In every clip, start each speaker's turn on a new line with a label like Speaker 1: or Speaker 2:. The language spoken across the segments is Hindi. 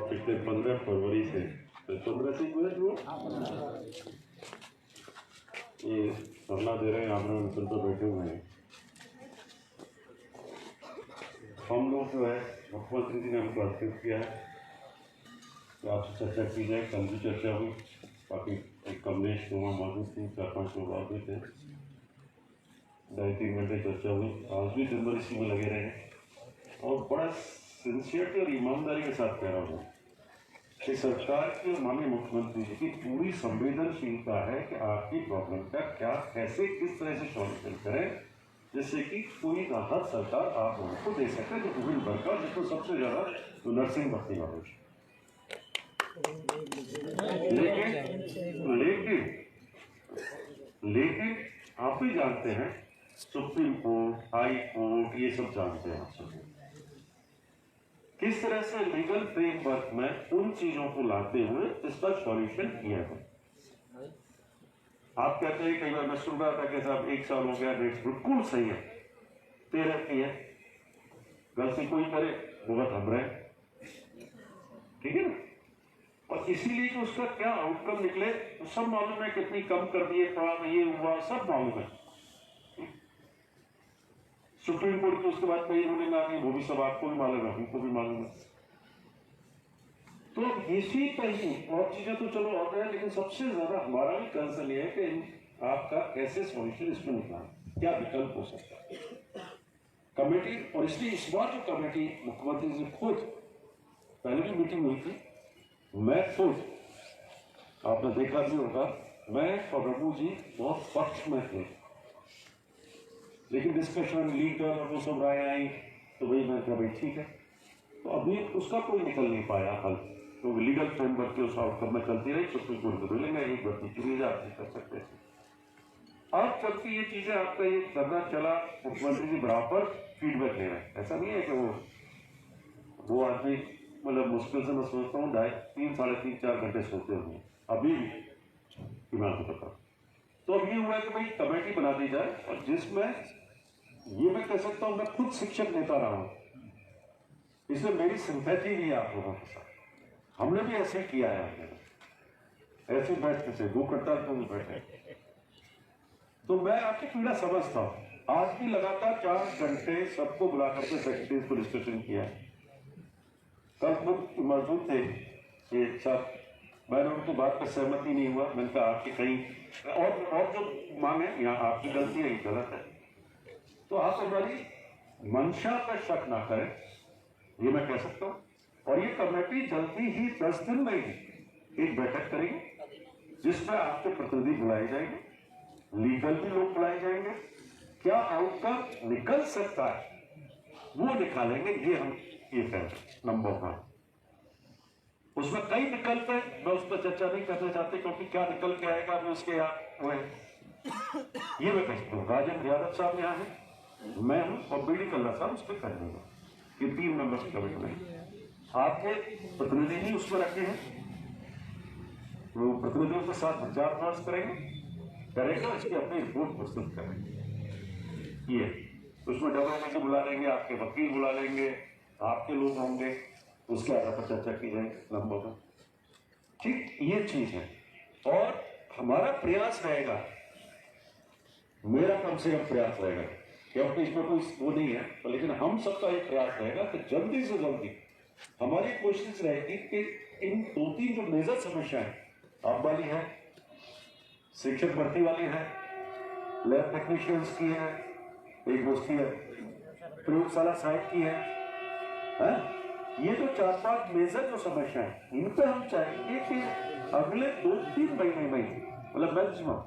Speaker 1: पिछले 15 फरवरी से 15 से ये धरना दे रहे हैं, आमरण अनशन पर बैठे हुए हैं। हम लोग जो है मुख्यमंत्री जी ने हमको आश्वस्त किया है कि आपसे चर्चा की जाए। कल भी चर्चा हुई, बाकी एक कमलेश वहाँ मौजूद थी, 4-5 लोग और भी थे, 2-3 घंटे चर्चा हुई। आज भी दिन भर इसी में लगे रहे और बड़ा सिंसियरिटी और ईमानदारी के साथ कह रहा हूँ कि सरकार के माननीय मुख्यमंत्री जी की पूरी संवेदनशीलता है कि आपकी प्रॉब्लम का क्या, कैसे, किस तरह से सॉल्यूशन करें जिससे कि कोई राहत सरकार आप लोगों को दे सके। जो कोविड वर्कर जिसको सबसे ज़्यादा तो नर्सिंग भर्ती वालों, लेकिन आप भी जानते हैं, सुप्रीम कोर्ट, हाई कोर्ट, ये सब जानते हैं आप सब किस तरह से लीगल फ्रेमवर्क में उन चीजों को लाते हुए इसका सॉल्यूशन किया है। आप कहते हैं, कई बार मैं सुन रहा था कि साहब 1 साल हो गया, डेट बिल्कुल सही है, 13 की है, गलती कोई करे भुगत हम रहे, ठीक है ना। और इसीलिए कि उसका क्या आउटकम निकले तो सब मालूम है, कितनी कम कर दिए, ये हुआ, सब मालूम है। सुप्रीम कोर्ट की उसके बाद कई रूलिंग आ गई, वो भी सब आपको भी मालूम है, हमको भी मालूम है। तो इसी पर ही और चीजें तो चलो और है, लेकिन सबसे ज्यादा हमारा भी कंसर्न ये है कि आपका कैसे सॉल्यूशन इसमें निकालें, क्या विकल्प हो सकता है कमेटी। और इसलिए इस बार जो कमेटी मुख्यमंत्री जी खुद, पहले भी मीटिंग हुई थी, मैं खुद, आपने देखा भी होगा, मैं और रघु जी बहुत पक्ष में थे, लेकिन डिस्कशन लीगल और वो सब राय आई तो वही मैं कहा भाई ठीक है। तो अभी उसका कोई निकल नहीं पाया हल, तो लीगल फ्रेमवर्क के उस आउटकम में चलती रही, सुप्रीम कोर्ट को मिलेंगे, एक भर्ती चुनी जा कर सकते हैं। अब चलती ये चीजें, आपका ये धरना चला, मुख्यमंत्री जी बराबर फीडबैक ले रहे हैं। ऐसा नहीं है कि वो आदमी, मतलब मुश्किल से मैं सोचता हूँ 2.5, 3, 4 घंटे सोते होंगे अभी भी दिमाग को पता। तो अब ये हुआ कि भाई कमेटी बना दी जाए, और जिसमें ये मैं कह सकता हूँ, मैं खुद शिक्षक नेता रहा हूँ, इसमें मेरी सिंपैथी भी है आप लोगों के साथ। हमने भी ऐसे किया है, ऐसे बैठते थे, 2 घंटा तो भी बैठे, तो मैं आपकी पीड़ा समझता हूँ। आज भी लगातार 4 घंटे सबको बुला करके सेक्रेटरी को डिस्कशन किया। कल खुद मौजूद थे ये सब, मैंने उनकी बात पर सहमति नहीं हुआ। मैंने कहा आपकी कहीं और जो मांगे यहाँ आपकी गलती है, ये गलत है, तो आप हमारी मंशा पर शक ना करें, ये मैं कह सकता हूँ। और ये कमेटी जल्दी ही 10 दिन में ही एक बैठक करेगी जिसमें आपके प्रतिनिधि बुलाए जाएंगे, लीगल भी लोग बुलाए जाएंगे, क्या आउटकम निकल सकता है वो निकालेंगे। ये हम ये कहें नंबर 1। उसमें कई विकल्प है, मैं उस पर चर्चा नहीं करना चाहती, क्योंकि क्या निकल के आएगा अभी उसके यहाँ ये मैं कह सकता हूँ। राजेंद्र यादव साहब यहाँ है, मैं हूँ, और बीडी कल्ला साहब उस पर कर देंगे। ये 3 मेंबर्स की कमेटी में आपके प्रतिनिधि ही उसमें रखे हैं, वो प्रतिनिधियों के साथ विचार विमर्श करेगा, इसकी अपनी रिपोर्ट प्रस्तुत करेंगे। ये उसमें डब्ल्यूएमओ बुला लेंगे, आपके वकील बुला लेंगे, आपके लोग होंगे, उसके आधार पर चर्चा की जाएगी लंबों में, ठीक, ये चीज है। और हमारा प्रयास रहेगा, मेरा कम से कम प्रयास रहेगा, क्योंकि इसमें कोई वो नहीं है, तो लेकिन हम सबका एक प्रयास रहेगा कि जल्दी से जल्दी हमारी कोशिश रहेगी कि इन 2-3 जो मेजर समस्याएं आप वाली है, शिक्षक भर्ती वाली है, लैब टेक्नीशियंस की है, एक उसकी है, प्रयोगशाला साइट की है, ये जो 4-5 मेजर जो समस्याएं, इन पे हम चाहेंगे कि अगले 2-3 महीने में, मतलब मैक्सिमम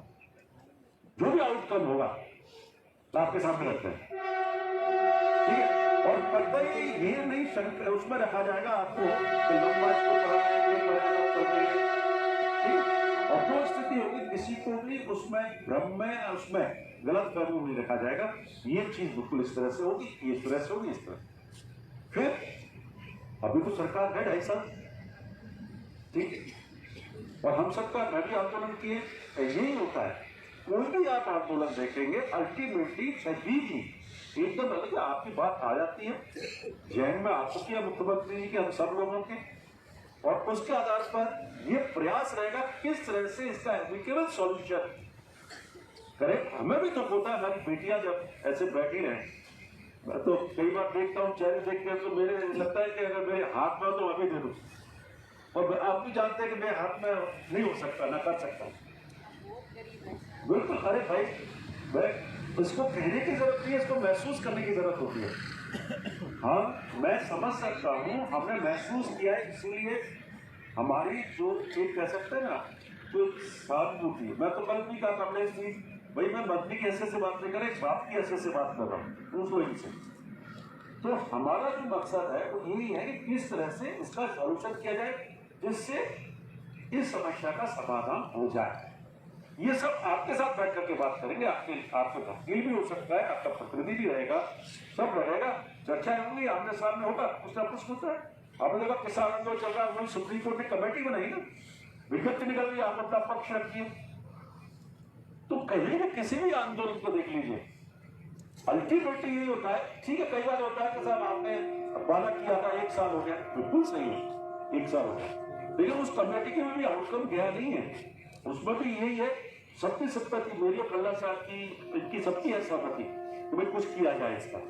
Speaker 1: जो भी आउटकम होगा आपके सामने रखते हैं, ठीक है। और कतई ये नहीं शंका उसमें रखा जाएगा आपको कि लंबा इसको करेंगे, ठीक। और जो स्थिति होगी, किसी को भी उसमें भ्रम में, उसमें गलत फहमी नहीं रखा जाएगा। ये चीज बिल्कुल इस तरह से होगी, इस तरह से होगी, इस तरह। फिर अभी तो सरकार है 2.5 साल, ठीक है। और हम सबका, मैं भी आंदोलन किए, यही होता है, कोई भी आप आंदोलन देखेंगे अल्टीमेटली सभी ही एकदम अलग, आपकी बात आ जाती है जहन में, आपको किया मुख्यमंत्री जी के, हम सब लोगों के, उसके आधार पर ये प्रयास रहेगा किस तरह से इसका एमिकेबल सॉल्यूशन करें। हमें भी तो होता है, हमारी बेटियां जब ऐसे बैठी रहे तो कई बार देखता हूँ चेहरे देखते हैं तो मेरे लगता है कि अगर मेरे हाथ में तो अभी दे दूं, और आप भी जानते हैं कि मेरे हाथ में नहीं हो सकता, ना कर सकता। बिल्कुल, अरे भाई मैं इसको कहने की जरूरत नहीं है, इसको महसूस करने की जरूरत होती है। हाँ, मैं समझ सकता हूँ, हमने महसूस किया है, इसीलिए हमारी जो एक कह सकते हैं ना तो सहानुभूति। मैं तो कल भी कहा कमलेश जी, भाई मैं मदनी की हैसियत से बात नहीं कर रहा, एक बाप की हैसियत से बात कर रहा हूँ, उसको इनसे। तो हमारा जो मकसद है वो यही है कि किस तरह से इसका सॉल्यूशन किया जाए जिससे इस समस्या का समाधान हो जाए। ये सब आपके साथ बैठ करके बात करेंगे, आपके वकील भी हो सकता है, आपका प्रतिनिधि भी रहेगा, सब रहेगा, चर्चा होगी, आमने सामने होगा, कुछ ना कुछ होता है। आपने देखा किसान आंदोलन चल रहा है, सुप्रीम कोर्ट ने कमेटी बनाई ना, विज्ञप्ति निकल रही, आप अपना पक्ष रखिए। तो कहीं भी किसी भी आंदोलन को देख लीजिए, अल्टीमेटली यही होता है। ठीक है, कई बार होता है कि साहब आपने वादा किया था, 1 साल हो गया, बिल्कुल सही है, 1 साल हो गया, लेकिन उस कमेटी के भी आउटकम गया नहीं है। उसमें भी यही है, सबकी सहमति, मेरी और कल्ला साहब की, इनकी सबकी है सहमति कि भाई कुछ किया जाए इसका।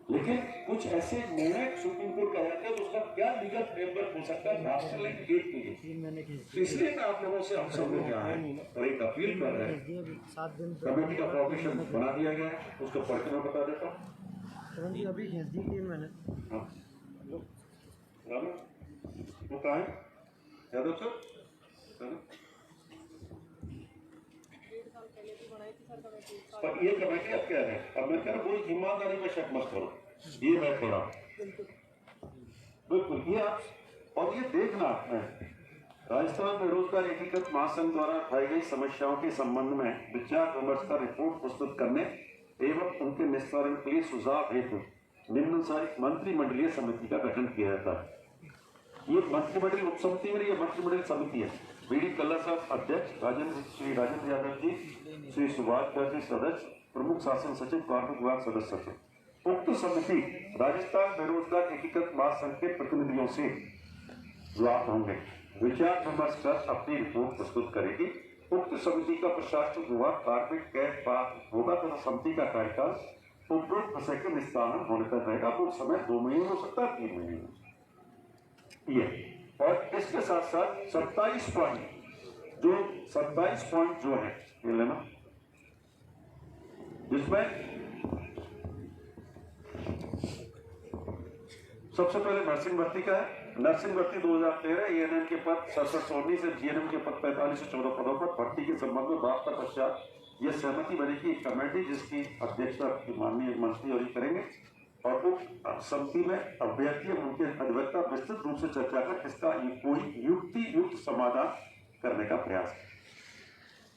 Speaker 1: लेकिन कुछ ऐसे निर्णय सुप्रीम कोर्ट का रहते हैं, उसका क्या लीगल फ्रेमवर्क हो सकता है राष्ट्रीय हित के लिए। तो इसलिए मैं आप लोगों से, हम सब लोग यहाँ हैं और एक अपील कर रहे हैं, कमेटी का प्रोविजन बना दिया गया है, उसको पढ़ के मैं बता देता हूँ।
Speaker 2: अभी भेज दी 3 मैंने।
Speaker 1: हाँ, वो कहाँ है यादव सर? पर ये कमेटी अब क्या है, अब मैं कह रहा हूँ ईमानदारी में शक मत करो, ये मैं कह रहा हूँ बिल्कुल। ये आप और ये देखना है, राजस्थान बेरोजगार एकीकृत महासंघ द्वारा उठाई गई समस्याओं के संबंध में विचार विमर्श कर रिपोर्ट प्रस्तुत करने एवं उनके निस्तारण के लिए सुझाव हेतु निम्नानुसारित मंत्रिमंडलीय समिति का गठन किया जाता है। ये मंत्रिमंडलीय उप समिति में, ये मंत्रिमंडलीय समिति है। बीडी कल्ला साहब अध्यक्ष, श्री राजेंद्र यादव जी, श्री सुभाष जी सदस्य, प्रमुख शासन सचिव, कार्मिक विभाग सदस्य सचिव। उक्त समिति राजस्थान बेरोजगार एकीकृत महासंघ के प्रतिनिधियों से जो आप होंगे विचार विमर्श कर अपनी रिपोर्ट प्रस्तुत करेगी। उक्त समिति का प्रशासनिक विभाग कार्मिक कैद पार होगा तथा समिति का कार्यकाल उपरोक्त विषय के निस्तारण होने तक रहेगा। वो समय 2 महीने हो सकता है, 3 महीने ये। और इसके साथ साथ 27 पॉइंट जो है ये लेना, जिसमें सबसे पहले नर्सिंग भर्ती का है। नर्सिंग भर्ती 2013 एएनएम के पद 6719 से जीएनएम के पद 45 से 14 पदों पर भर्ती के संबंध में बात का पश्चात यह सहमति बनेगी एक कमेटी जिसकी अध्यक्षता माननीय मंत्री और करेंगे और उप समिति में अभ्यर्थी उनके अधिवक्ता विस्तृत रूप से चर्चा कर इसका कोई युक्त समाधान करने का प्रयास है।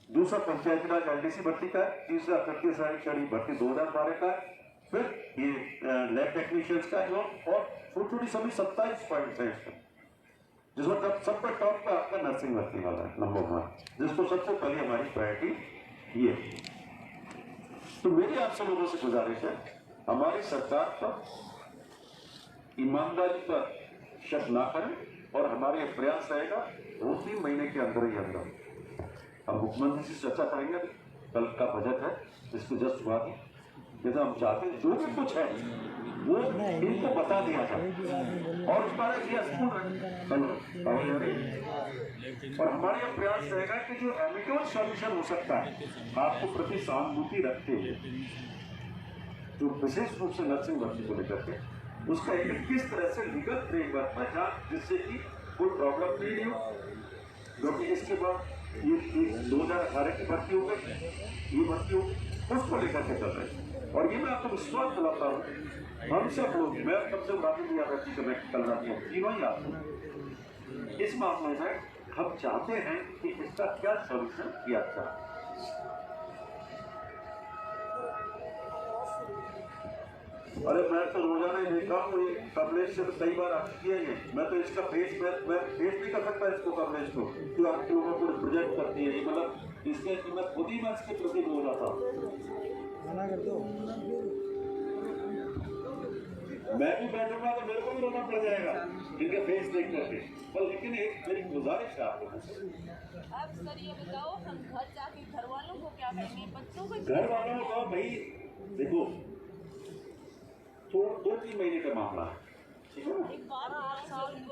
Speaker 1: दूसरा पंचायती राज एलडीसी भर्ती का है। तीसरा तृतीय सहायक श्रेणी भर्ती 2012 का है। फिर ये लैब टेक्नीशियंस का है और छोटी सभी 27 पॉइंट है इसमें, जिसमें सबका टॉप का आपका नर्सिंग भर्ती वाला है नंबर 1, जिसको सबसे पहले हमारी प्रायोरिटी ये। तो मेरी आप सब लोगों से गुजारिश है, हमारी सरकार पर ईमानदारी पर शक ना करें और हमारे प्रयास रहेगा 2-3 महीने के अंदर ही अंदर हम मुख्यमंत्री से चर्चा करेंगे। कल का बजट है, इसको जस्ट हुआ थी, जैसे हम चाहते हैं जो भी कुछ है वो इनको बता दिया जाए और उस पर और हमारा यह प्रयास रहेगा कि जो एमिकेबल सॉल्यूशन हो सकता है, आपको प्रति सहानुभूति रखते हुए जो विशेष रूप से नर्सिंग भर्ती को लेकर के उसका एक किस तरह से लीगल फ्रेमवर्क बचा जिससे कि कोई प्रॉब्लम नहीं हो। क्योंकि इसके बाद ये 2018 की भर्ती हो गई, ये भर्ती हो उसको लेकर के चल रहे हैं। और ये मैं आपको विश्वास दिलाता हूँ, हम सब लोग, मैं तब से राजेंद्र यादव जी का कल रखी हूँ, तीनों ही आप इस मामले में हम चाहते हैं कि इसका क्या सॉल्यूशन किया जाए। अरे मैं तो रोजाना ही देखा हूँ, कमलेश से तो कई बार आप किए हैं, मैं तो इसका फेस मैं फेस नहीं कर सकता इसको, कमलेश को क्यों आप लोगों को रिप्रेजेंट करती है, मतलब इसके मैं खुद ही मैं इसके प्रति बोल रहा था। मैं भी बैठूंगा तो मेरे को भी रोना पड़ जाएगा इनके फेस देख करके। पर लेकिन एक मेरी गुजारिश है आप लोगों से,
Speaker 2: अब सर ये बताओ, हम घर जाके घर वालों को क्या कहेंगे, बच्चों को?
Speaker 1: घर वालों को भाई देखो, तो 2-3 महीने का मामला है, ठीक है ना।
Speaker 2: एक बार 8 साल को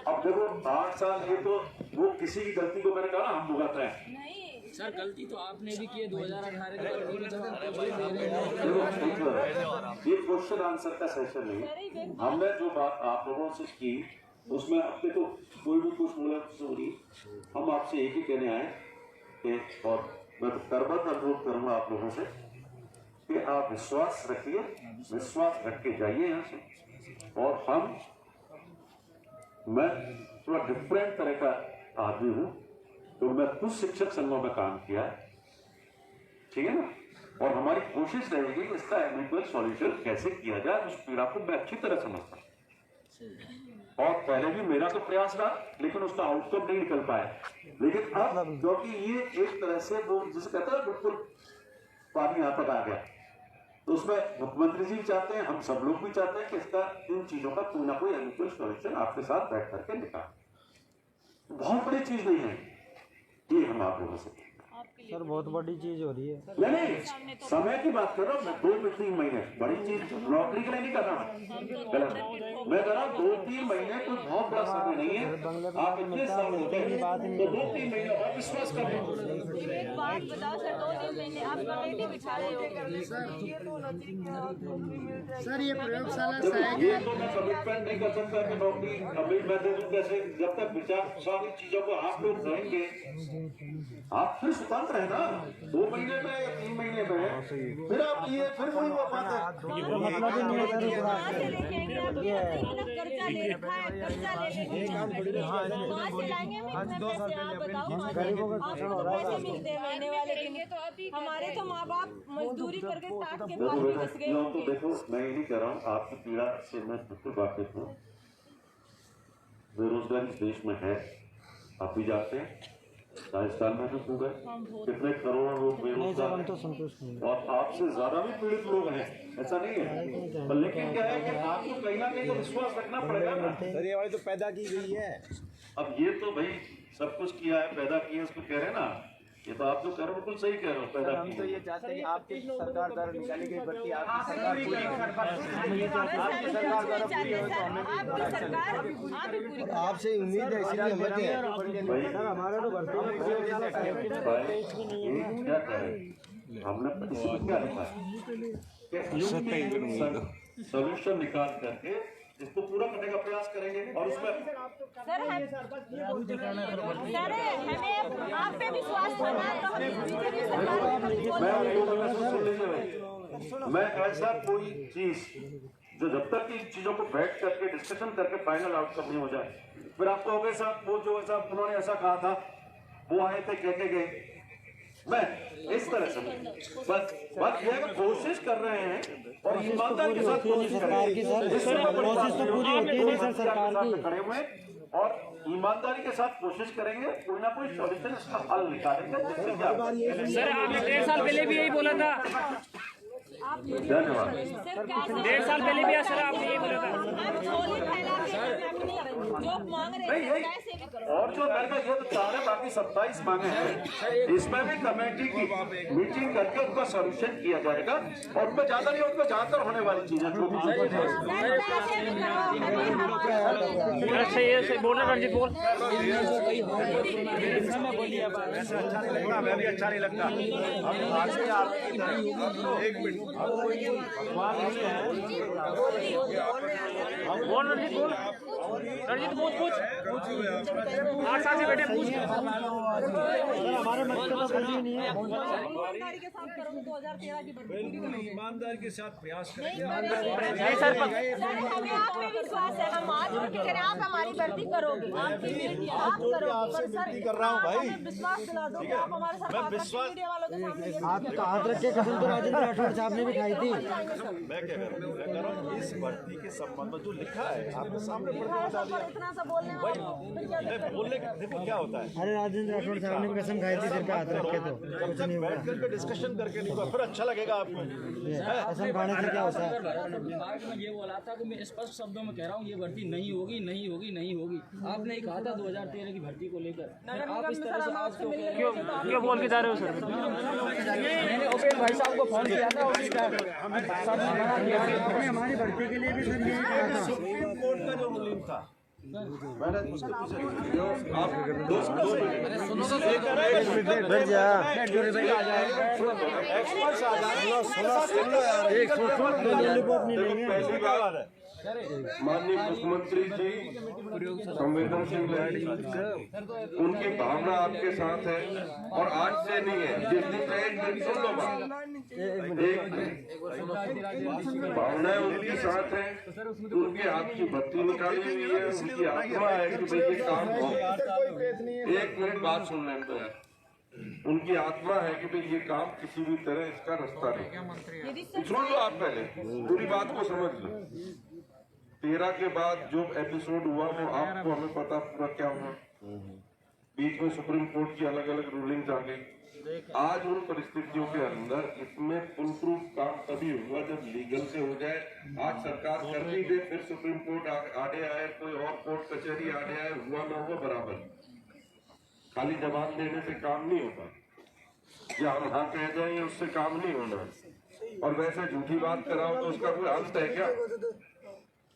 Speaker 1: अब देखो 8 साल ये तो वो किसी की गलती को मैंने कहा हम भुगत रहे हैं।
Speaker 2: नहीं
Speaker 3: सर गलती तो आपने भी की है 2018 के
Speaker 1: ये क्वेश्चन आंसर का सेशन नहीं है। हमने जो बात आप लोगों से की उसमें अब देखो कोई भी कुछ बोला सॉरी, हम आपसे एक ही कहने आए कि, और मैं करबत अनुरोध करूंगा आप लोगों से कि आप विश्वास रखिए, विश्वास रख के जाइए यहाँ से। और मैं थोड़ा डिफरेंट तरह का आदमी हूँ, तो मैं कुछ शिक्षक संघों में काम किया है, ठीक है ना। और हमारी कोशिश रहेगी कि इसका एमिकल सॉल्यूशन कैसे किया जाए, उस पीड़ा को मैं अच्छी तरह समझता हूँ। और पहले भी मेरा तो प्रयास रहा, लेकिन उसका आउटकम नहीं निकल पाया। लेकिन अब क्योंकि ये एक तरह से वो जिसे कहते हैं बिल्कुल पानी यहाँ तक आ गया, तो उसमें मुख्यमंत्री जी भी चाहते हैं, हम सब लोग भी चाहते हैं कि इसका इन चीजों का कोई ना कोई एमिकल सॉल्यूशन आपके साथ बैठ करके निकाल। बहुत बड़ी चीज नहीं है ये, हम आप लोगों से
Speaker 4: सर बहुत बड़ी चीज हो रही है।
Speaker 1: नहीं समय की बात कर रहा हूँ मैं, 2-3 महीने बड़ी चीज नौकरी के लिए नहीं कर रहा हूँ मैं, कर रहा हूँ 2-3 महीने कोई बहुत बड़ा समय नहीं है। आप इतने साल होते हैं तो 2-3 महीने और विश्वास कर रहे
Speaker 2: एक बात बताओ सर, 2-3 महीने आप कमेटी बिछा रहे हो
Speaker 5: सर ये प्रयोगशाला
Speaker 1: ये तो मैं कमिटमेंट नहीं कर सकता कि नौकरी अभी मैं दे दूं। कैसे जब तक विचार सारी चीजों को आप लोग करेंगे, आप फिर स्वतंत्र है ना, 2 महीने में या 3 महीने में फिर आप ये फिर वही वो बात है।
Speaker 4: मतलब ही नहीं है सर
Speaker 2: कहाँ से लेके कर्जा ले रखा है, कर्जा ले कहाँ से लाएंगे? आप बताओ,
Speaker 4: गरीबों का शोषण हो रहा
Speaker 2: पैसे मिलते हैं महीने वाले के, तो अभी हमारे तो माँ बाप मजदूरी करके ताक के पास भी बस गए।
Speaker 1: तो देखो मैं ये नहीं कह रहा हूँ, आपकी पीड़ा से मैं बिल्कुल वाकिफ हूँ। बेरोजगारी इस देश में है, आप भी जानते हैं, राजस्थान में भी खूब है, कितने करोड़ों लोग बेरोजगार हैं,
Speaker 4: तो संतुष्ट नहीं।
Speaker 1: और आपसे ज्यादा भी पीड़ित लोग हैं, ऐसा नहीं है। पर लेकिन क्या है कि आपको कहीं ना कहीं तो विश्वास रखना पड़ेगा ना।
Speaker 6: सर ये वाली तो पैदा की गई है।
Speaker 1: अब ये तो भाई सब कुछ किया है, पैदा किया है, उसको कह रहे हैं ना, ये तो आप जो कह रहे हो बिल्कुल सही कह रहे हो, पैदा
Speaker 6: हम तो ये चाहते हैं कि आपकी सरकार द्वारा निकाली गई भर्ती आपकी सरकार पूरी
Speaker 5: आपसे उम्मीद है इसलिए हम लगे हैं।
Speaker 4: हमारा तो भर्ती
Speaker 1: क्या करें, हमने इसमें क्या लिखा है, सोल्यूशन निकाल करके इसको पूरा करने का प्रयास करेंगे। और उसमें
Speaker 2: सर हमें आप पे विश्वास करना तो
Speaker 1: मैं ऐसा कोई चीज जो जब तक इन चीजों को बैठ करके डिस्कशन करके फाइनल आउटकम नहीं हो जाए, फिर आपको हो गए साहब वो जो ऐसा उन्होंने ऐसा कहा था, वो आए थे कह के गए, मैं इस तरह से बस बात यह है कि कोशिश कर रहे हैं और ईमानदारी के साथ कोशिश
Speaker 4: सरकार की सर कोशिश तो पूरी होती है सर सरकार की,
Speaker 1: खड़े हुए और ईमानदारी के साथ कोशिश करेंगे, कोई ना कोई सॉल्यूशन इसका हल निकालेंगे।
Speaker 3: सर आपने 1.5 साल पहले भी यही बोला था,
Speaker 1: धन्यवाद।
Speaker 3: 1.5 साल पहले भी सर आपने यही बोला था।
Speaker 2: जो मांग रहे हैं कैसे भी करो।
Speaker 1: और जो मेरे का ये तो 4 है, बाकी 27 मांगे हैं, इसमें भी कमेटी की मीटिंग करके उनका सॉल्यूशन किया जाएगा। और उनमें ज्यादा नहीं, उनमें ज्यादातर होने वाली चीजें जो भी
Speaker 3: अच्छा ये बोलना रणजीत बोल।
Speaker 6: ऐसा अच्छा नहीं लगता, हमें भी अच्छा नहीं लगता। हम आगे आपकी एक मिनट
Speaker 3: बोल रणजीत बोल, रणजीत पूछ 8 साल से बैठे पूछ।
Speaker 4: हमारे मकसद तो कुछ भी नहीं है।
Speaker 2: ईमानदारी के साथ करो 2013 की भर्ती।
Speaker 6: ईमानदारी के साथ प्रयास करेंगे।
Speaker 3: नहीं सर
Speaker 2: हमें आप पे विश्वास है, हम आज उनके कह रहे हैं आप हमारी भर्ती करोगे, आपकी मीडिया आप करोगे।
Speaker 6: आपसे विनती कर रहा हूँ भाई,
Speaker 2: विश्वास दिला दो, आप हमारे साथ मीडिया वालों के सामने
Speaker 4: आप तो हाथ रख के कसम तो राजेंद्र राठौड़ साहब ने भी खाई थी।
Speaker 6: मैं क्या करूँ, इस भर्ती के संबंध में जो लिखा है आपके सामने बता दिया
Speaker 2: इतना सा बोलने वाला फिर क्या दिक्कत है?
Speaker 6: बोलने का देखो क्या होता है,
Speaker 4: अरे राजेंद्र राठौड़ साहब ने कसम खाई थी सिर पे हाथ रखे तो कुछ नहीं हुआ।
Speaker 6: बैठ करके डिस्कशन करके नहीं हुआ, फिर अच्छा लगेगा आपको।
Speaker 4: कसम खाने से क्या होता है?
Speaker 7: विभाग में ये बोला था कि मैं स्पष्ट शब्दों में कह रहा हूँ ये भर्ती नहीं होगी नहीं होगी नहीं होगी। आपने ही कहा था 2013 की भर्ती को लेकर, आप इस तरह से आज क्यों
Speaker 3: क्यों बोल के जा रहे हो सर?
Speaker 7: मैंने उपेंद्र भाई साहब को फोन किया था उसी
Speaker 4: हमने हमारी भर्ती के लिए भी सर यही कहा था।
Speaker 6: सुप्रीम कोर्ट का जो रूलिंग था, मैंने उसके पीछे आप एक्सपर्ट्स आ जाए,
Speaker 1: पहली बात माननीय मुख्यमंत्री जी संवेदनशील है, उनकी भावना आपके साथ है और आज से नहीं है, जिस दिन से एक दिन सुन लो बात, भावनाएं उनके साथ है, उनके हाथ की बत्ती निकाली हुई है, उनकी आत्मा है कि भाई ये काम हो। एक मिनट बात सुन लें तो यार, उनकी आत्मा है कि भाई ये काम किसी भी तरह इसका रास्ता नहीं। सुन लो आप पहले पूरी बात को समझ लो। 13 के बाद जो एपिसोड हुआ वो आपको हमें पता पूरा क्या हुआ, बीच में सुप्रीम कोर्ट की अलग अलग रूलिंग्स आ गई। आज उन परिस्थितियों के अंदर इसमें फुल प्रूफ काम तभी हुआ जब लीगल से हो जाए। आज सरकार कर भी दे, फिर सुप्रीम कोर्ट आड़े आए, कोई और कोर्ट कचहरी आड़े आए, हुआ ना हुआ बराबर। खाली जवाब देने से काम नहीं होता, या हम हाँ कह जाए उससे काम नहीं होना। और वैसे झूठी बात कराओ तो उसका कोई अंत है क्या?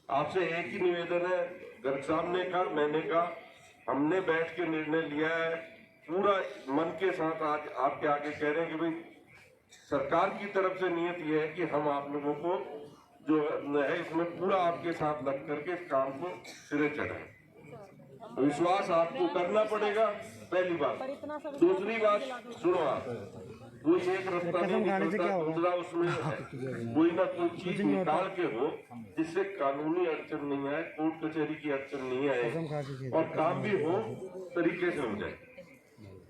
Speaker 1: आपसे एक ही निवेदन है, गर्ग साहब ने कहा, मैंने कहा, हमने बैठ के निर्णय लिया है, पूरा मन के साथ आज आपके आगे कह रहे हैं कि भाई सरकार की तरफ से नियत यह है कि हम आप लोगों को जो है इसमें पूरा आपके साथ लग करके इस काम को सिरे चढ़ाएं। विश्वास आपको करना पड़ेगा, पहली बात। दूसरी बात सुनो आप, कोई एक रास्ता नहीं निकलता, दूसरा उसमें कोई ना कोई चीज निकाल के हो जिससे कानूनी अड़चन नहीं आए, कोर्ट कचहरी की अड़चन नहीं आए और काम भी हो तरीके से हो जाए।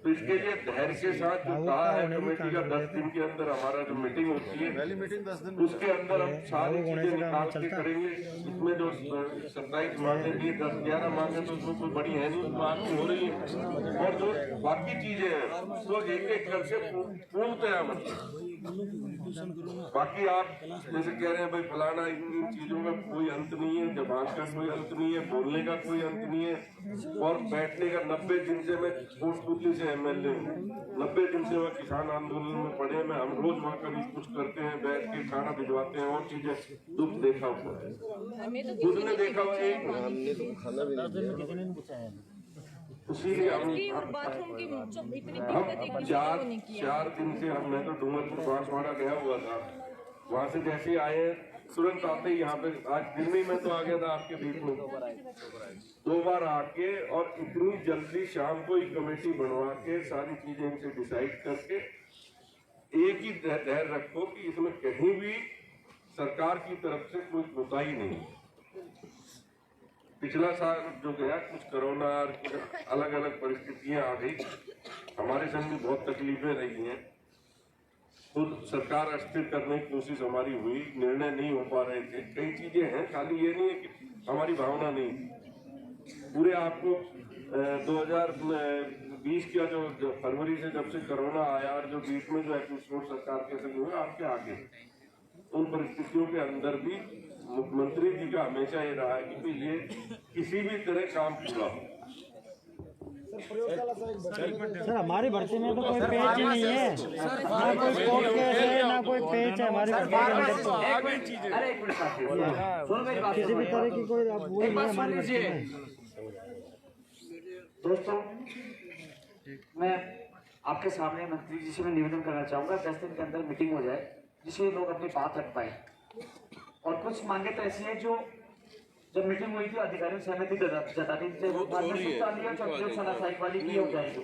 Speaker 1: तो इसके लिए धैर्य के साथ जो कहा है कमेटी का 10 दिन के अंदर हमारा जो मीटिंग होती है उसके अंदर हम सारी चीजें निकाल के करेंगे। इसमें जो 27 मांगे दिए 10-11 मांगे तो उसमें कोई बड़ी है नहीं, बात हो रही है। और जो बाकी चीजें हैं तो एक एक करके पूर्णतया बाकी आप जैसे कह रहे हैं भाई फलाना, इन चीजों का कोई अंत नहीं है, जबान का कोई अंत नहीं है, बोलने का कोई अंत नहीं है। और बैठने का 90 दिन से मैं कोटपुतली से MLA हूँ, 90 दिन से वह किसान आंदोलन में पड़े में हम रोज वहाँ कभी कुछ करते हैं, बैठ के खाना भिजवाते हैं और चीजें दुख देखा हुआ है, खुद ने देखा हुआ है। इसीलिए हम 4 दिन से मैं तो डूंगरपुर बांसवाड़ा गया हुआ था, वहां से जैसे आए तुरंत आते ही यहाँ पे आज दिन में मैं तो आ गया था आपके बीच में 2 बार आके, और इतनी जल्दी शाम को ही कमेटी बनवा के सारी चीजें इनसे डिसाइड करके एक ही धैर्य रखो कि इसमें कहीं भी सरकार की तरफ से कोई कोताही नहीं। पिछला साल जो गया कुछ कोरोना और अलग अलग परिस्थितियां आ गई, हमारे संग भी बहुत तकलीफें रही हैं, खुद सरकार अस्थिर करने की कोशिश हमारी हुई, निर्णय नहीं हो पा रहे थे, कई चीजें हैं, खाली ये नहीं है कि हमारी भावना नहीं। पूरे आपको 2020 का जो फरवरी से जब से कोरोना आया और जो बीच में जो एपिसोड सरकार के संग हुए आपके आगे, उन परिस्थितियों के अंदर भी मुख्यमंत्री जी का हमेशा ये रहा है कि ये किसी भी तरह काम पूरा हो।
Speaker 4: सर हमारी भर्ती में तो कोई पेज ही नहीं है, ना कोई कोर्ट केस है ना कोई पेज है हमारी भर्ती के अंदर। तो किसी भी तरह की कोई वो नहीं है हमारी भर्ती में।
Speaker 8: दोस्तों, मैं आपके सामने मंत्री जी से मैं निवेदन करना चाहूँगा 10 दिन के अंदर मीटिंग हो जाए जिससे लोग अपनी बात रख पाए। और कुछ मांगे तो ऐसी हैं जो जब मीटिंग हुई थी अधिकारियों सहमति जताती थी, प्रयोगशाला साइट वाली की हो जाएगी,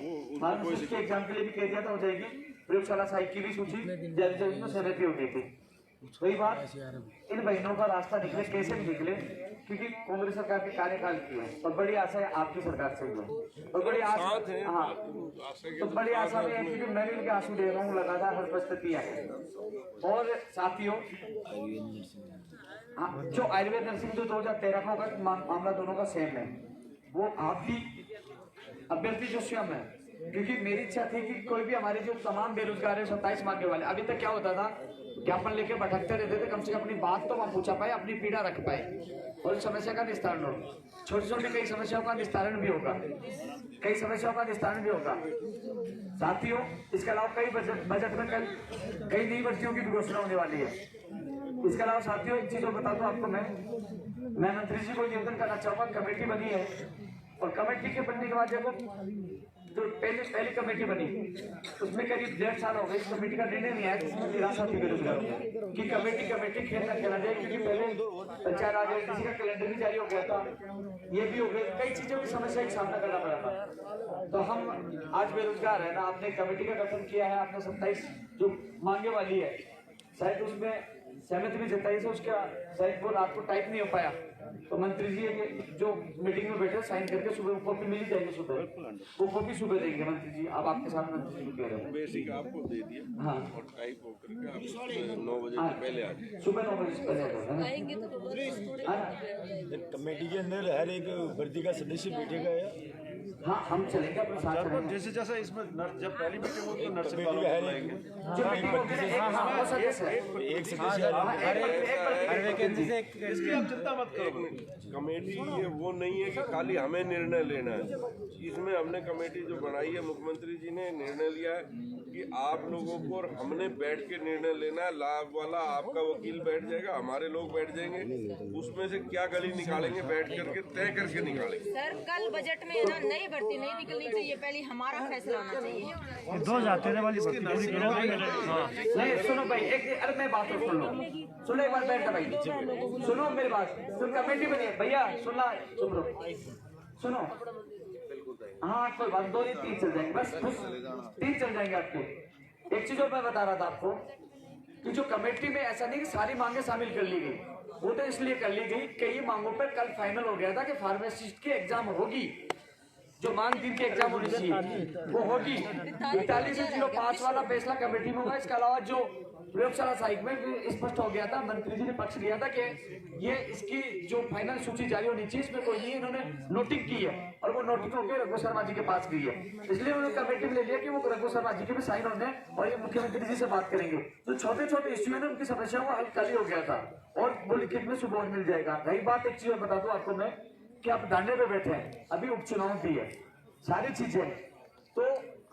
Speaker 8: उसके एग्जाम के लिए भी कह दिया था हो जाएगी, प्रयोगशाला साइट की भी सूची जारी से उसमें सहमति हो गई थी। वही बात, इन बहनों का रास्ता निकले कैसे भी निकले, क्योंकि कांग्रेस सरकार के कार्यकाल की है और बड़ी आशा है आपकी सरकार से हुई और बड़ी आशा, हाँ तो बड़ी आशा में है कि मैं भी उनके आंसू दे रहा हूँ लगातार हर परिस्थिति है। और साथियों जो आयुर्वेद नर्सिंग जो 2013 का होगा मामला दोनों का सेम है, वो आप भी अभ्यर्थी जो स्वयं है, क्योंकि मेरी इच्छा थी कि कोई भी हमारे जो तमाम बेरोजगार है 27 मांगने वाले, अभी तक क्या होता था ज्ञापन लेके भटकते रहते थे, कम से कम अपनी बात तो वहाँ पूछा पाए, अपनी पीड़ा रख पाए और समस्या का निस्तारण हो। छोटी छोटी कई समस्याओं का निस्तारण भी होगा, कई समस्याओं का निस्तारण भी होगा साथियों। इसके अलावा कई बजट में कई नई भर्तियों की घोषणा होने वाली है। इसके अलावा साथियों एक चीज और बता दूं आपको, मैं मंत्री जी को निवेदन करना चाहूंगा, कमेटी बनी है और कमेटी के बनने के बाद देखो जो पहली कमेटी बनी उसमें करीब 1.5 साल हो गए, इस कमेटी का निर्णय नहीं आया, जिसमें निराशा थी बेरोजगारों की कमेटी खेलना जाए, क्योंकि पहले पंचायत राज एजेंसी का कैलेंडर भी जारी हो गया था, ये भी हो गया, कई चीजों की समस्या का सामना करना पड़ा था। तो हम आज बेरोजगार है ना, आपने कमेटी का गठन किया है, आपने 27 जो मांगे वाली है शायद उसमें सहमति भी जताई से, उसका शायद वो रात को टाइप नहीं हो पाया, तो मंत्री जी जो मीटिंग में बैठे साइन करके सुबह कॉपी मिली जाएगी, सुबह वो कॉपी सुबह देंगे मंत्री जी। अब आपके सामने मंत्री जी कह रहे हैं
Speaker 6: बेसिक आपको दे दिया,
Speaker 8: हाँ,
Speaker 6: और टाइप होकर आप 9 बजे से पहले आ जाए,
Speaker 8: सुबह 9 बजे से पहले आ जाए।
Speaker 5: कमेटी के अंदर हर एक भर्ती का सदस्य बैठेगा या
Speaker 8: हाँ, हम चलेंगे अपने साथ चलेंगे।
Speaker 6: जैसे जैसे इसमें जब पहली मीटिंग होगी तो नर्सिंग
Speaker 5: कमेटी
Speaker 6: वालों
Speaker 5: का
Speaker 6: को
Speaker 5: हर
Speaker 6: बुलाएंगे।
Speaker 8: जो मीटिंग होगी वो सदस्य है,
Speaker 5: एक सदस्य
Speaker 4: हर वैकेंसी से
Speaker 6: इसकी आप चिंता मत करो। कमेटी ये वो नहीं है कि खाली हमें निर्णय लेना है, इसमें हमने कमेटी जो बनाई है मुख्यमंत्री जी ने निर्णय लिया है कि आप लोगों को और हमने बैठ के निर्णय लेना है। लाभ वाला आपका वकील बैठ जाएगा, हमारे लोग बैठ जाएंगे, उसमें से क्या गली निकालेंगे बैठ करके तय करके निकालेंगे।
Speaker 2: सर कल बजट में ना नई भर्ती नहीं निकलनी चाहिए, पहले हमारा फैसला होना चाहिए।
Speaker 4: 2013 वाली
Speaker 8: नहीं सुनो भाई, एक अरे मैं बात सुन लो, सुनो एक बार बैठ भाई, सुनो मेरी बात, सुन कमेटी बनी है भैया, सुनना चुप रहो, सुनो हाँ कोई बात, 2 नहीं 3 चल जाएंगे, बस 3 चल जाएंगे आपके। एक चीज और मैं बता रहा था आपको कि जो कमेटी में ऐसा नहीं कि सारी मांगे शामिल कर ली गई, वो तो इसलिए कर ली गई कई मांगों पर कल फाइनल हो गया था कि फार्मासिस्ट की एग्जाम होगी, जो मांग 3 की एग्जाम होनी चाहिए वो होगी। 4105 वाला फैसला कमेटी में हुआ। इसके अलावा जो प्रयोगशाला सहायक में स्पष्ट हो गया था, मंत्री जी ने पक्ष लिया था कि ये इसकी जो फाइनल सूची जारी होनी चाहिए, इसमें कोई नहीं, इन्होंने नोटिंग की है और वो नोटिंग होकर रघु शर्मा जी के पास गई है, इसलिए उन्होंने कमेटी में ले लिया कि वो रघु शर्मा जी के भी साइन होने और ये मुख्यमंत्री जी से बात करेंगे। तो छोटे छोटे इश्यू है उनकी समस्याओं का हल कल ही हो गया था और वो लिखित में सुबह मिल जाएगा। रही बात एक चीज और बता दूं आपको मैं कि आप धरने पे बैठे हैं, अभी उपचुनाव भी है, सारी चीजें, तो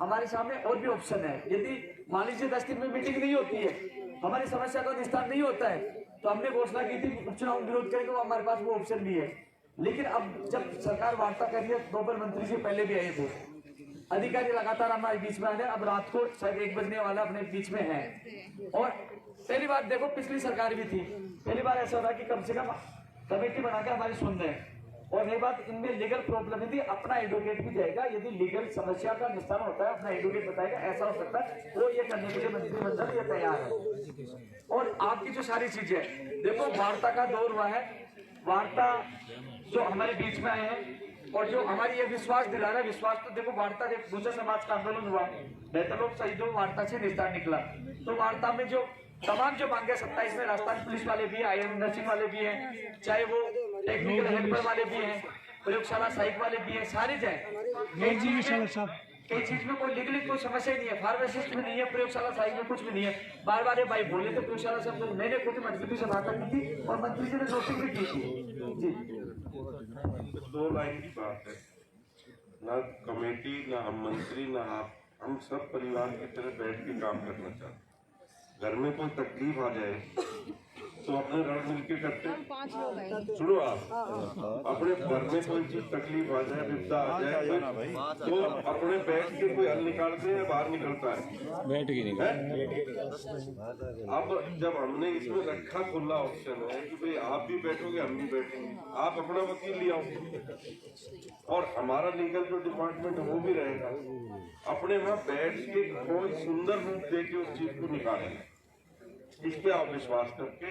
Speaker 8: हमारे सामने और भी ऑप्शन है। यदि मान लीजिए 10 दिन में मीटिंग नहीं होती है, हमारी समस्या का निस्तार नहीं होता है, तो हमने घोषणा की थी उपचुनाव विरोध करेंगे, वो हमारे पास वो ऑप्शन भी है। लेकिन अब जब सरकार वार्ता कर रही है, 2 बार मंत्री जी पहले भी आए थे, अधिकारी लगातार हमारे बीच में आ रहे हैं, अब रात को शायद 1 बजने वाला अपने बीच में है। और पहली बार देखो पिछली सरकार भी थी, पहली बार ऐसा होता कि कम से कम कमेटी बनाकर हमारी सुन रहे हैं। और नई बात, इनमें लीगल प्रॉब्लम यदि अपना एडवोकेट भी जाएगा, यदि लीगल समस्या का निस्तारण होता है अपना एडवोकेट बताएगा, ऐसा हो सकता है, वो ये करने के लिए मंत्रिमंडल ये तैयार है। और आपकी जो सारी चीजें देखो, वार्ता का दौर हुआ है, वार्ता जो हमारे बीच में आए हैं और जो हमारी ये विश्वास दिला रहा है, विश्वास तो देखो, वार्ता एक गुर्जर समाज का आंदोलन हुआ, बेहतर लोग शहीदों वार्ता से निस्तार निकला, तो वार्ता में जो तमाम जो मांगे 27 में राजस्थान पुलिस वाले भी, IAM नर्सिंग वाले भी हैं, चाहे वो टेक्निकल हेल्पर वाले भी हैं, प्रयोगशाला सहायक वाले भी हैं, सारे जाए कई चीज में कोई लीगली कोई समस्या नहीं है, फार्मासिस्ट में नहीं है, प्रयोगशाला सहायक में कुछ भी नहीं है। बार बार ये भाई बोले थे प्रयोगशाला से, मैंने खुद मंत्री से बात की थी और मंत्री जी ने नोटिस भी की थी जी।
Speaker 6: 2 लाइन की बात है, ना कमेटी, ना हम मंत्री, ना आप, हम सब परिवार की तरह बैठ के काम करना चाहते हैं। घर में कोई तकलीफ आ जाए तो अपने घर मिलके करते हैं।
Speaker 2: 5 लोग हैं।
Speaker 6: सुनो आप, अपने घर में कोई चीज तकलीफ आ जाए, विपदा आ जाए तो अपने बैठ के कोई हल निकालते हैं, बाहर निकलता है, बैठ के अब जब हमने इसमें रखा खुला ऑप्शन है कि भाई आप भी बैठोगे हम भी बैठेंगे, आप अपना वकील ले आओ और हमारा लीगल जो डिपार्टमेंट है वो भी रहेगा, अपने वहाँ बैठ के कोई सुंदर रूप दे के उस चीज को निकालेंगे। इस पे आप विश्वास करके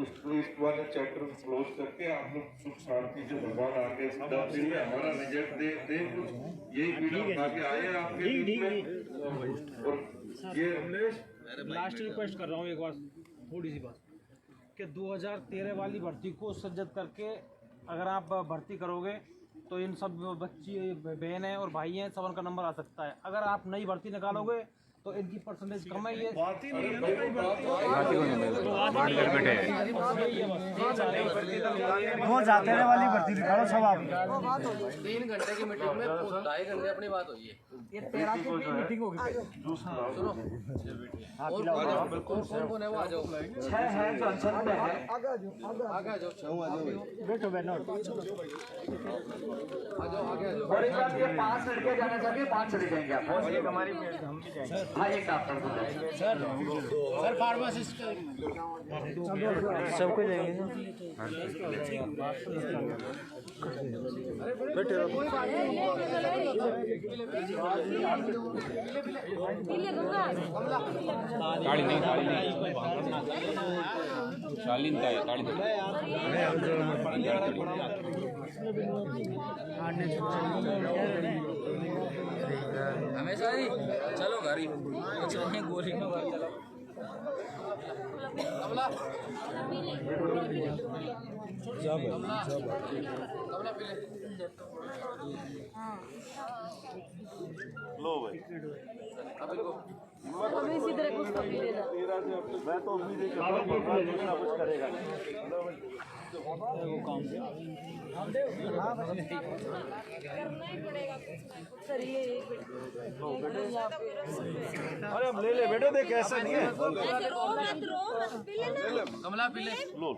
Speaker 6: इस वाले चैप्टर को क्लोज करके आप लोग सुख शांति जो भगवान आगे 10 दिन में हमारा रिजल्ट दे कुछ यही पीड़ा उठा के आए हैं आपके बीच में। और ये
Speaker 4: लास्ट रिक्वेस्ट कर रहा हूँ एक बार, थोड़ी सी बात,
Speaker 9: कि 2013 वाली भर्ती को सज्जत करके अगर आप भर्ती करोगे तो इन सब बच्ची बहन हैं और भाई हैं सबन का नंबर आ सकता है। अगर आप नई भर्ती निकालोगे तो इनकी परसेंटेज कम है। ये
Speaker 4: वो जाते रहने वाली भर्ती निकालो सब आप।
Speaker 7: 3 घंटे की मीटिंग में 2.5 घंटे अपनी बात हुई है।
Speaker 9: ये 13 की मीटिंग होगी।
Speaker 7: सुनो और कौन है वो आ जाओ।
Speaker 8: 6 है जो अनशन पे है।
Speaker 7: आगे आ जाओ।
Speaker 4: बैठो बैठो।
Speaker 8: बड़ी बात ये 5 लड़के जाना चाहिए, 5 चले जाएंगे आप।
Speaker 4: हमारी हम भी जाएंगे
Speaker 8: हाँ एक डॉक्टर को जाएंगे।
Speaker 3: सर फार्मासिस्ट
Speaker 4: सबको जाएंगे
Speaker 7: हमेशा ही चलो घर ही कुछ नहीं गोली में बाहर चलो। कमला कमला पी ले।
Speaker 6: लो भाई
Speaker 2: अभी इसी तरह कुछ पी लेना।
Speaker 6: मैं तो उम्मीद है कि कुछ करेगा।
Speaker 2: करना ही पड़ेगा कुछ। सर ये एक
Speaker 6: अरे हम ले ले बेटे, देख ऐसा नहीं है।
Speaker 2: मत रो मत पी लेना।
Speaker 7: कमला पी ले।
Speaker 6: लो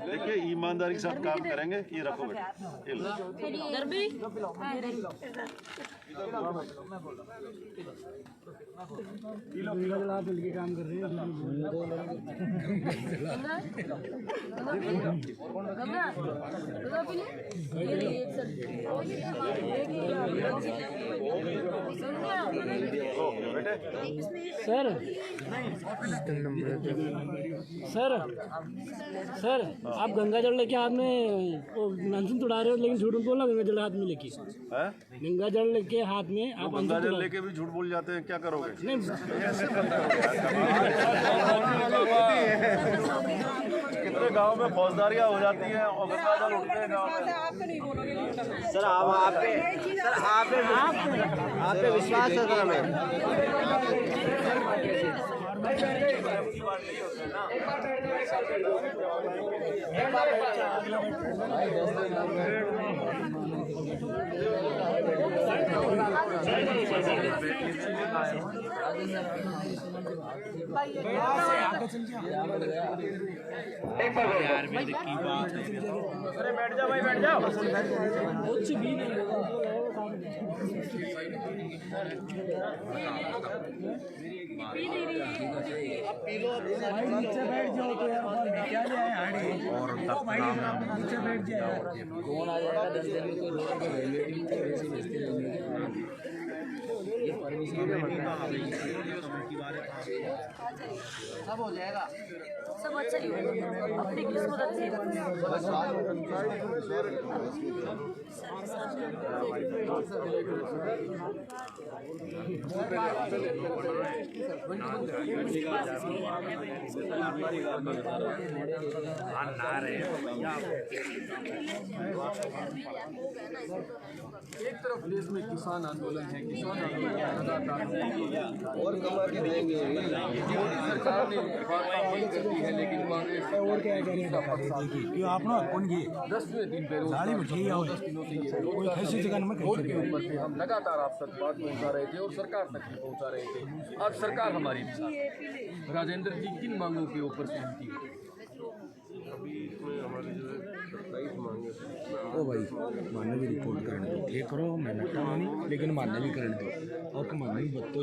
Speaker 6: देखिए ईमानदारी के साथ काम करेंगे। ये रखो बेटे, ये लो।
Speaker 2: दरबी
Speaker 4: मिलके काम कर रहे
Speaker 9: सर सर सर आप गंगा जल लेके हाथ में नानसून तुड़ा रहे हो, लेकिन झूठ बोला गंगा जल हाथ में लेके। गंगा जल लेके हाथ में आप
Speaker 6: गंगा जल लेके भी झूठ बोल जाते हैं, क्या करोगे? कितने गांव में फौजदारियां हो जाती हैं और गंगा जल उठते हैं गांव में।
Speaker 4: सर आप पे विश्वास है सर हमें।
Speaker 9: अरे बैठ जाओ भाई, बैठ जाओ। कुछ भी नहीं नीचे बैठ जाओ तो यार क्या ले आए हाड़ी और नीचे बैठ जाए।
Speaker 7: कौन आ जाएगा 10 दिन में? कोई रोड पे वेटिंग पे वैसे भेजते रहेंगे। ये परमिशन सब हो जाएगा।
Speaker 2: सब अच्छा ही होगा। अपनी किस्मत अच्छी
Speaker 7: एक तरफ देश में किसान आंदोलन है, किसान आंदोलन लगातार और कमा के देंगे। मोदी सरकार ने वार्ता बंद कर दी है, लेकिन कांग्रेस
Speaker 4: और क्या करें आप ना कौन ये
Speaker 7: 10वें दिन पे 10 दिनों से
Speaker 4: कोई ऐसी जगह में
Speaker 7: रोड के ऊपर थे। हम लगातार आप तक बात पहुंचा रहे थे और सरकार तक भी पहुंचा रहे थे। आज सरकार हमारी भी साथ है। राजेंद्र जी किन मांगों के ऊपर सहमति है?
Speaker 6: अभी इसमें हमारी जो है 27 मांगे।
Speaker 4: ओ भाई मानने की रिपोर्ट करने दो, ये करो मैं नहीं, लेकिन मानने भी करने दो और मानने भी बत्तो